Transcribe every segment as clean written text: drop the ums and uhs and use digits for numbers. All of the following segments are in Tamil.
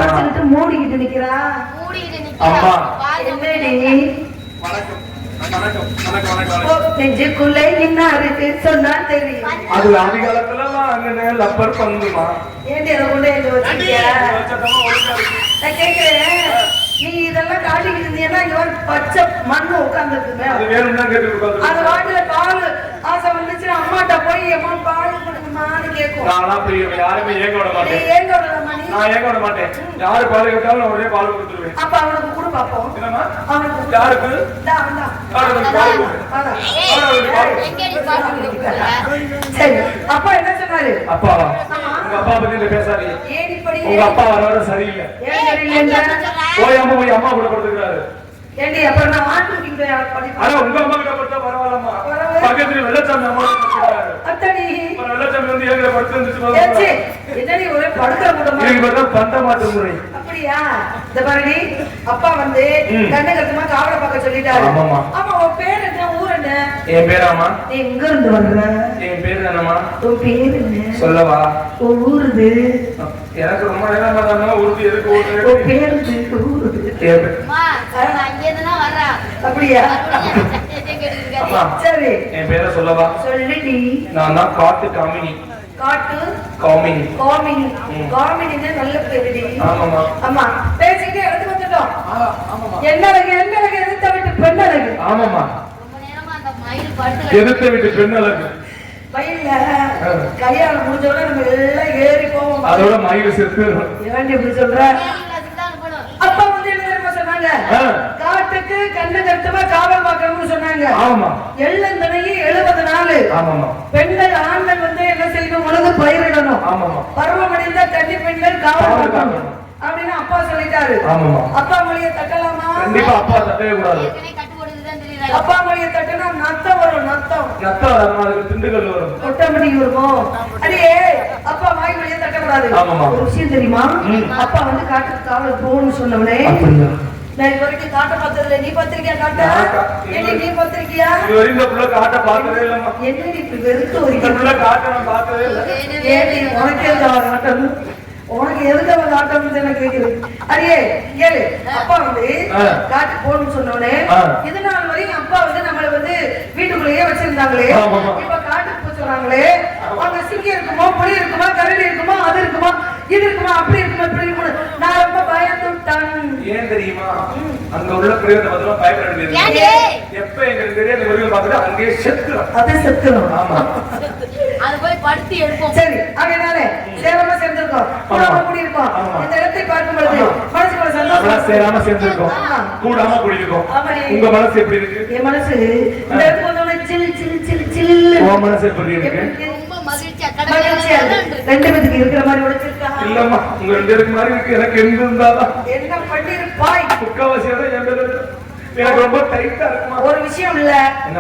மறைச்சிட்டு மூடிக்கிட்டு நிக்கிறா. அம்மா என்னடி நெஞ்சுக்குள்ள என்ன இருக்கு சொன்னா தெரியும். அது அதிகாலத்துல வாங்கின லப்பர் பந்துமா. ஏண்டி அதை கொண்டு எங்க வச்சிருக்கியா? நான் கேக்குறேன், நீ இதெல்லாம் காட்டிக்கிட்டு இருந்தீங்கன்னா இங்க ஒரு பச்சை மண்ணு உட்கார்ந்து இருக்குமே, அது வாட்டில பால் ஆசை வந்துச்சு அம்மாட்ட போய் அம்மா பால் கொடுக்குமான்னு கேட்கும். யாருமே ஏங்க விட மாட்டேன். ஏங்க விடலாமா? நான் ஏங்க விட மாட்டேன். யாரு பால் கேட்டாலும் நான் ஒரே பால் கொடுத்துருவேன். அப்ப அவனுக்கு கூட பாப்போம். அவனுக்கு யாருக்கு? சரி, அப்பா என்ன சொன்னாரு? அப்பாவா? உங்க அப்பா பத்தி பேசாதீங்க. உங்க அப்பா வர சரியில்லை. போய் அம்மா போய் அம்மா கூட படுத்துக்கிறாரு. ஏண்டி அப்புறம் நான் மாட்டுக்கிட்டே படிப்பேன். ஆனா உங்க அம்மா கிட்ட படுத்தா பரவாயில்லம்மா. பக்கத்துல வெள்ளச்சாமி அம்மா படுத்துக்கிறாரு. அத்தடி வெள்ளச்சாமி வந்து ஏங்க படுத்து வந்துச்சு. என்னடி ஒரே படுக்கிற கூட்டமா இருக்கு. பந்த மாட்டு முறை. அப்படியா? இந்த பாருடி, அப்பா வந்து கண்ணகத்தமா காவலை பார்க்க சொல்லிட்டாரு. ஆமா, உன் பேர் என்ன, ஊர் என்ன? என் பேர் ஆமா. நீ எங்க இருந்து வர்ற? என் பேர் என்னமா? உன் பேர் என்ன? சொல்லவா? உன் ஊருது. எனக்கு ரொம்ப நேரம் தான் ஊருக்கு எதுக்கு ஊரு? உன் பேருது ஊருது. அப்படியா? சரி, என் பேரை சொல்லவா? சொல்லிடி. நான் தான் காட்டு காமினி. காட்டு காமினி. காமினி. காமினின்னு நல்ல பேருடி. ஆமாமா. ஆமா, பேசிக்கிட்டே எடுத்து வந்துட்டோம். என்னழகு என்னழகு எதிர்த்த விட்டு பெண்ணழகு. ஆமாமா, எதிர்த்த விட்டு பெண்ணழகு. வயல்ல கல்யாணம் முடிஞ்சோட நம்ம எல்லாம் ஏறி போவோம். அதோட மயில் செத்து. ஏன் இப்படி சொல்ற? அப்பா வந்து என்ன தெரியுமா சொன்னாங்க? காட்டுக்கு கண்ணு கருத்துமா காவல் பார்க்கணும்னு சொன்னாங்க. ஆமா, எள்ளந்தனைக்கு 70 நாள். ஆமாமா. பெண்கள் ஆண்கள் வந்து என்ன செய்யணும்? உலக பயிரிடணும். ஆமாமா. பருவமடைந்த கன்னி பெண்கள் காவல் பார்க்கணும் அப்படின்னு அப்பா சொல்லிட்டாரு. ஆமாமா. அப்பா மொழியை தட்டலாமா? கண்டிப்பா அப்பா தட்டவே கூடாது. அப்பா மொழியை தட்டினா நத்தம் வரும். நத்தம் அதுக்கு திண்டுக்கல் வரும், கொட்டமடி வருவோம். அடியே அப்பா வாய் மொழியை தட்டக்கூடாது. ஒரு விஷயம் தெரியுமா? அப்பா வந்து காட்டுக்கு காவல் போகணும்னு சொன்னவனே, நான் இது வரைக்கும் காட்ட பார்த்ததில்லை. நீ பார்த்திருக்கியா காட்ட? நீ பார்த்திருக்கியா? காட்ட பார்த்ததே இல்லம்மா. என்ன இப்படி வெறுத்து ஒரு காட்ட நான் பார்த்ததே இல்லை. ஏடி உனக்கே காட்டணும், உனக்கு எதுக்கு அவன் காட்டணும்னு எனக்கு கேக்குது. அடியே கேளு, அப்பா வந்து காட்டுக்கு போகணும்னு சொன்னோடனே இது நாள் வரையும் அப்பா வந்து நம்மள வந்து வீட்டுக்குள்ளேயே வச்சிருந்தாங்களே, இப்ப காட்டுக்கு போய் சொல்றாங்களே, அங்க சிங்கம் இருக்குமா, புலி இருக்குமா, கரடி இருக்குமா, அது இருக்குமா, இது இருக்குமா, அப்படி இருக்குமா, இப்படி இருக்குமா, நான் ரொம்ப பயந்துட்டான். ஏன் தெரியுமா? அங்க உள்ள பிரியத்தை பத்திரம் பயப்பட வேண்டியது. எப்ப எங்களுக்கு தெரியாது ஒரு பார்த்துட்டு அங்கேயே செத்துரும். அதை செத்துரும். ஆமா, அது போய் படுத்தி எடுப்போம். சரி, அதனால சேரமா சேர்ந்திருக்கோம், கூடாம கூடி இருக்கோம். இந்த இடத்தை பார்க்கும் பொழுது மனசுக்குள்ள சந்தோஷம். சேராம சேர்ந்திருக்கோம், கூடாம கூடி இருக்கோம். உங்க மனசு எப்படி இருக்கு? என் மனசு இந்த இடத்துக்கு வந்தோடனே சில் சில் சில் சில். உன் மனசு எப்படி இருக்கு? ரொம்ப மகிழ்ச்சியா ரெண்டு பேருக்கு இருக்கிற மாதிரி உடைச்சிருக்கா? இல்லம்மா, உங்க ரெண்டு பேருக்கு மாதிரி இருக்கு. எனக்கு எங்க இருந்தாதான் என்ன பண்ணிருப்பாய்? முக்காவாசியா தான் என் பேரு. எனக்கு ரொம்ப டைட்டா இருக்குமா. ஒரு விஷயம் இல்ல,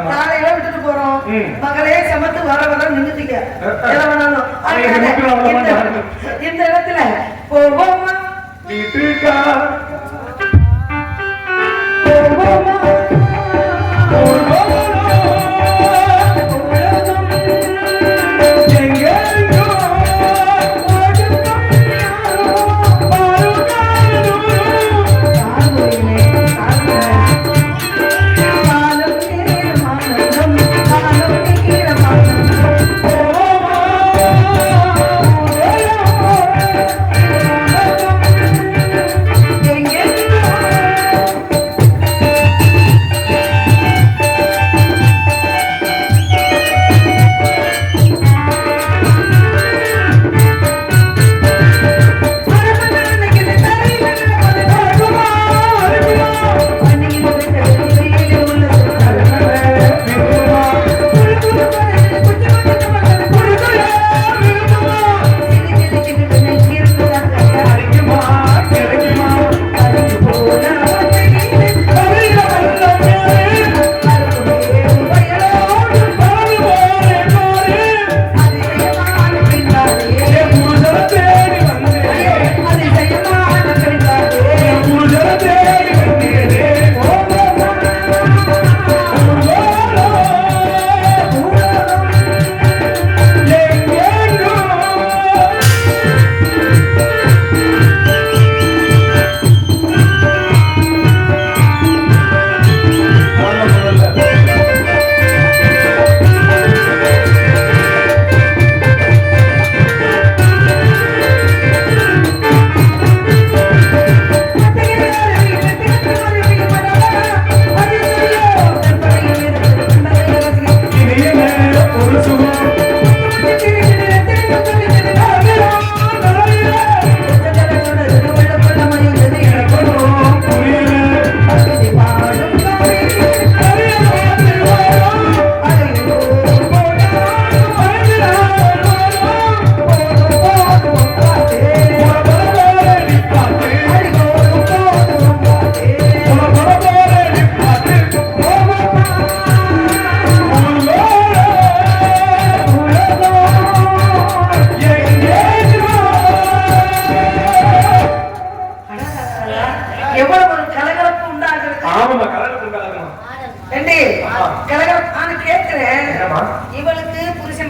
நாளையில விட்டுட்டு போறோம். மகளே சமத்து வர வர நின்னுட்டீங்க. எல்லாம் வேணாலும் இந்த இடத்துல போவோமா வீட்டுக்கா போவோமா எங்க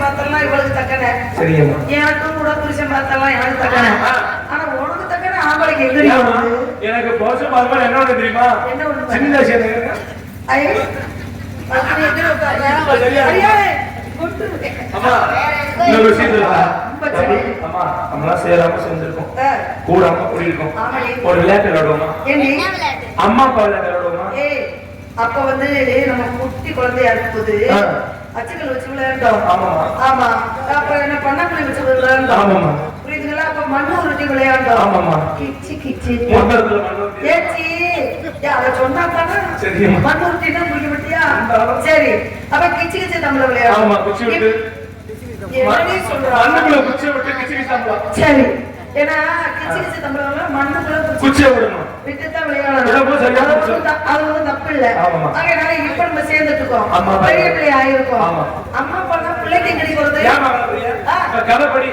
பார்த்தெல்லாம் இவளுக்கு தக்கன சரிங்கம்மா. எனக்கும் கூட புருஷன் பார்த்தெல்லாம் எனக்கு தக்கன ஆனா உனக்கு தக்கன ஆம்பளைக்கு எங்க எனக்கு புருஷன் பார்த்தா என்ன ஒண்ணு தெரியுமா? என்ன ஒண்ணு சின்ன விஷயம். ஐயே பக்கத்துல எங்க உட்கார்ற ஐயே கொட்டுறேன் அம்மா இந்த விஷயத்துல அம்மா நம்மளாம் சேராம செஞ்சிருக்கோம், கூடாம கூடியிருக்கோம். ஒரு விளையாட்டு விளையாடுவோமா? அம்மா அப்பா விளையாட்டு விளையாடுவோமா? அப்ப வந்து நம்ம குட்டி குழந்தையா இருக்கும்போது அச்சுக்கள் வச்சு விளையாண்டோம். ஆமா ஆமா. அப்புறம் என்ன பண்ணக்குள்ளி வச்சு விளையாண்டோம். ஆமாமா. புரியுதுங்களா? அப்ப மண்ணு உருட்டி விளையாண்டோம். ஆமாமா. கிச்சி கிச்சி மொத்தத்துல மண்ணு ஏச்சி அத சொன்னா தானே சரி. மண்ணு உருட்டினா புரிய மாட்டியா? சரி. அப்ப கிச்சி கிச்சி தமிழ்ல விளையாடும். ஆமா குச்சி விட்டு என்னடி சொல்றா? மண்ணுக்குள்ள குச்சி விட்டு கிச்சி கிச்சி சாப்பிடலாம். சரி. ஏன்னா கிச்சி கிச்சி தமிழ்ல மண்ணுக்குள்ள குச்சியை விடணும். விட்டுதான் விளையாடணும். அது வந்து தப்பு இல்ல. அதனால இப்ப நம்ம சேர்ந்துட்டுக்கோம். பெரிய பிள்ளை ஆயிருக்கோம். அம்மா அப்பா பிள்ளைக்கு எங்கடி போறது? கதைப்படி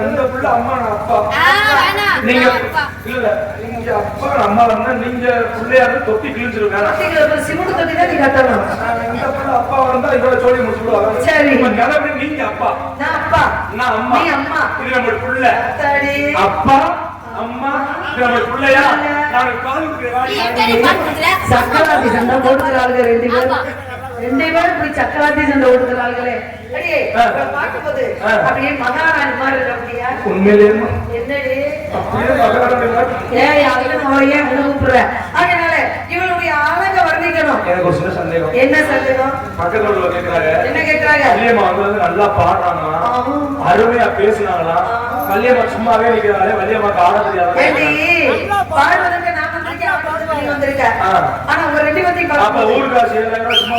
இந்த புள்ள அம்மா அப்பா நீங்க இல்ல நீங்க அப்பா அம்மா வந்தா நீங்க பிள்ளையாரு தொட்டி கிழிச்சிருக்காங்க. சிமெண்ட் தொட்டி தான் நீ கட்டணும். இந்த புள்ள அப்பா வந்தா இதோட ஜோடி முடிச்சுடுவாங்க. சரி. கதைப்படி நீங்க அப்பா நான் அப்பா நான் அம்மா நீ அம்மா இது நம்ம புள்ள சரி அப்பா அம்மா நம்ம புள்ளையா நான் கால் கொடுக்கிறேன். சக்கராத்தி சண்டை போட்டுக்கிறாங்க ரெண்டு பேரும் இப்படி சக்கராத்தி சண்டை ஓடுகிறார்களே. அடியே பார்க்கும்போது அப்படியே மகாராணி மாதிரி இருக்கியா? உண்மையிலே என்னடி அப்படியே மகாராணி மாதிரி ஏய் அதுல நான் ஏன் கூப்பிடுற? அதனால இவளுடைய அழக வர்ணிக்கணும். எனக்கு ஒரு சின்ன சந்தேகம். என்ன சந்தேகம்? பக்கத்துல உள்ள கேக்குறாங்க என்ன கேக்குறாங்க? கல்யாணம் வந்து நல்லா பாடுறாங்களா, அருமையா பேசுனாங்களா? கல்யாணம் சும்மாவே நிக்கிறாங்களே, வள்ளியம்மாக்கு ஆட தெரியாது. ஏடி பாடுறதுக்கு நான் வந்திருக்கேன். ஆனா ஒரு ரெண்டு பேத்தையும் அப்ப ஊருக்கு காசு சும்மா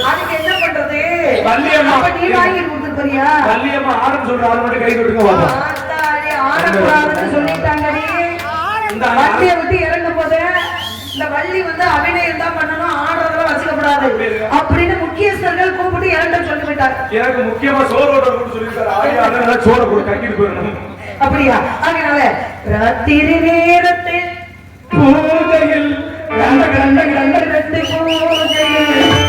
அதுக்கு என்ன பண்றது? வள்ளியம்மா நீ வாங்கி கொடுத்துட்டு போறியா? வள்ளியம்மா ஆடம் சொல்ற ஆள் மட்டும் கை கொடுங்க பாப்போம். ஆடக்கூடாதுன்னு சொல்லிட்டாங்கடி. இந்த வள்ளியை விட்டு இறங்கும் போது இந்த வள்ளி வந்து அபிநயம் தான் பண்ணணும், ஆடுறதெல்லாம் வச்சுக்கப்படாது அப்படின்னு முக்கியஸ்தர்கள் கூப்பிட்டு இறங்க சொல்லி போயிட்டாங்க. எனக்கு முக்கியமா சோறு ஓட்ட கூட சொல்லிருக்காரு. ஆடியால சோறு கூட கட்டிட்டு போயிடணும். அப்படியா? அதனால ராத்திரி நேரத்தில் பூஜையில் கண்ட கண்ட கண்ட கண்டு பூஜையில்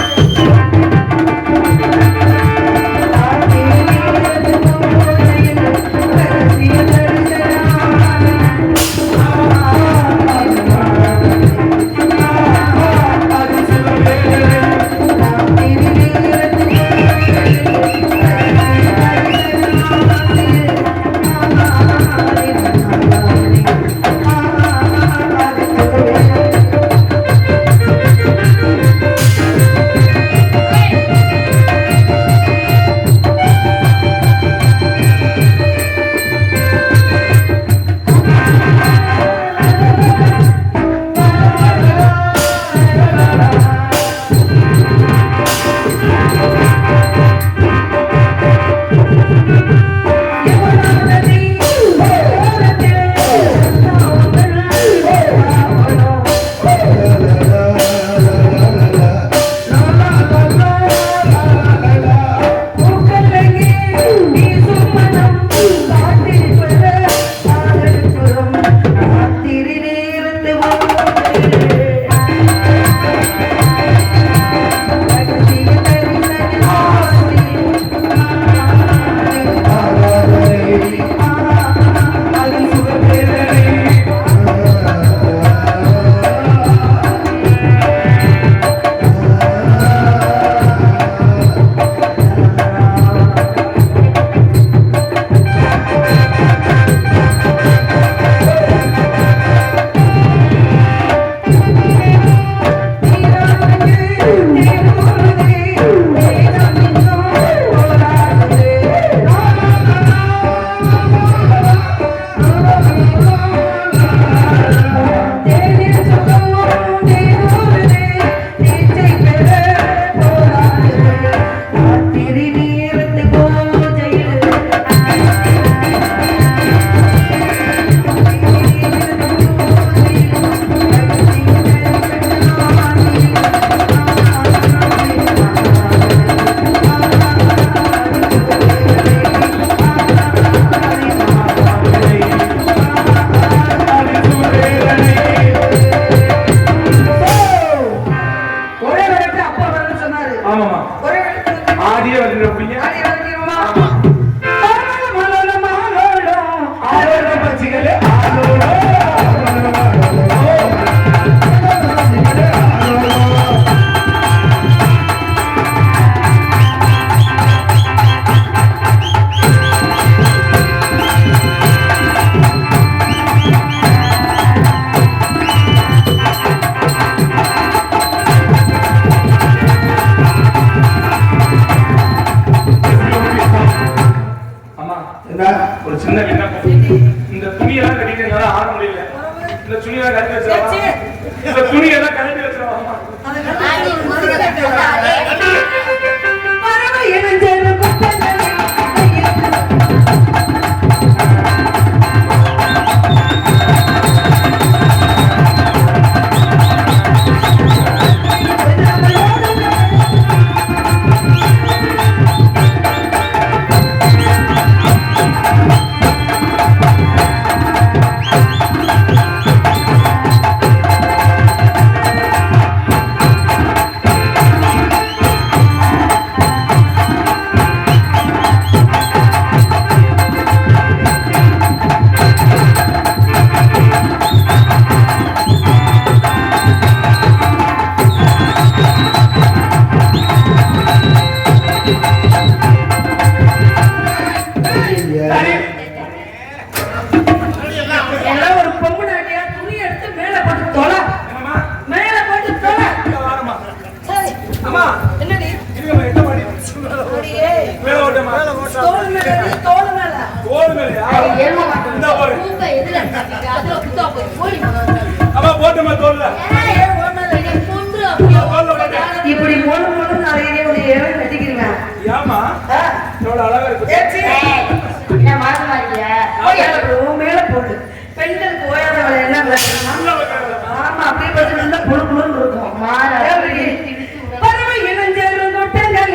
இல்ல இந்த துணியெல்லாம் கட்டி வச்சிருவா இந்த துணியெல்லாம் கட்டி வச்சிருவா பறவை இணைஞ்சேரும் கொட்டங்களை இப்படி மூணு மூணு நிறைய கட்டிக்கிறீங்க மேல போட்டு பெண்களுக்கு ஓயாத வேலை என்ன ஆமா அப்படி பார்த்தீங்கன்னா புழு புழுன்னு இருக்கும் பறவை இணைஞ்சேரும் கொட்டங்கள்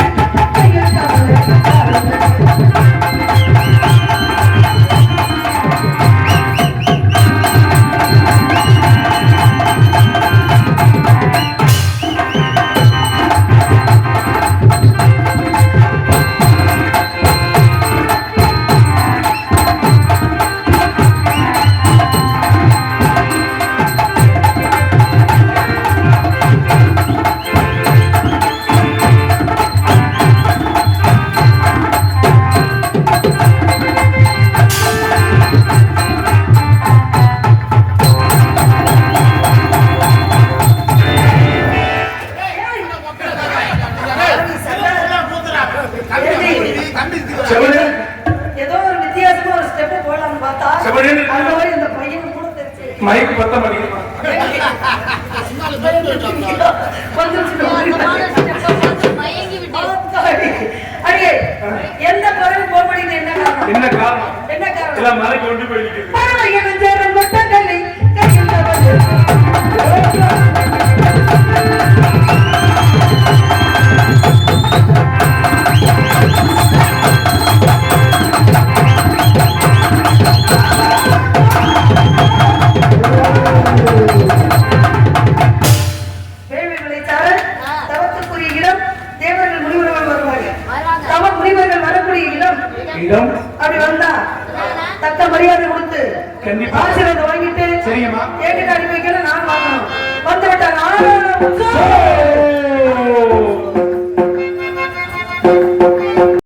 மைக் பத்த மாட்டேங்குது எந்த பறவை போக மாட்டேங்குது என்ன காரணம் எல்லாம் மலைக்கு கொண்டு போயிருக்கு அப்படி வந்தா தக்க மரியாதை கொடுத்து ஆசீர்வாதம் வாங்கிட்டு சரிங்கம்மா ஏகிட்ட அனுப்பி வைக்கணும் நான் வாங்கணும் வந்து விட்டாங்க